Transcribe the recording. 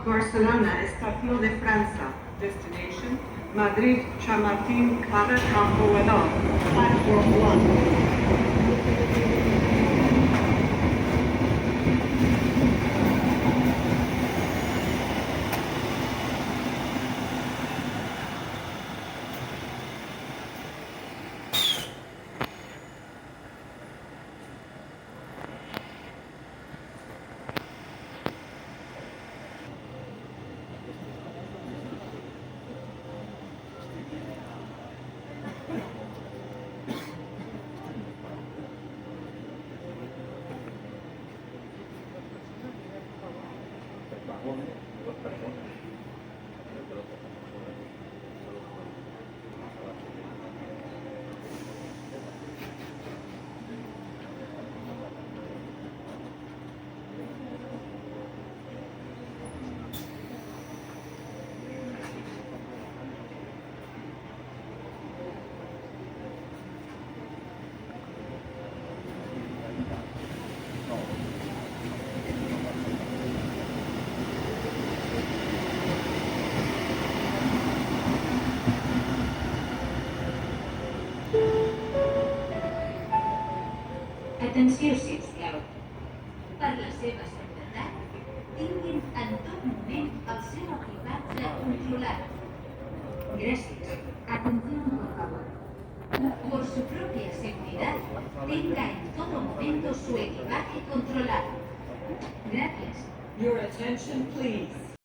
Barcelona, Estación de Francia. Destination, Madrid, Chamartín, Clara, Campo Real. Platform 1. Atenció, sisplau. Per la seva seguretat, tinguin en tot moment el seu equipatge controlat. Gracias. Atención, por favor. Por su propia seguridad, tenga en todo momento su equipaje controlado. Gracias. Your attention, please.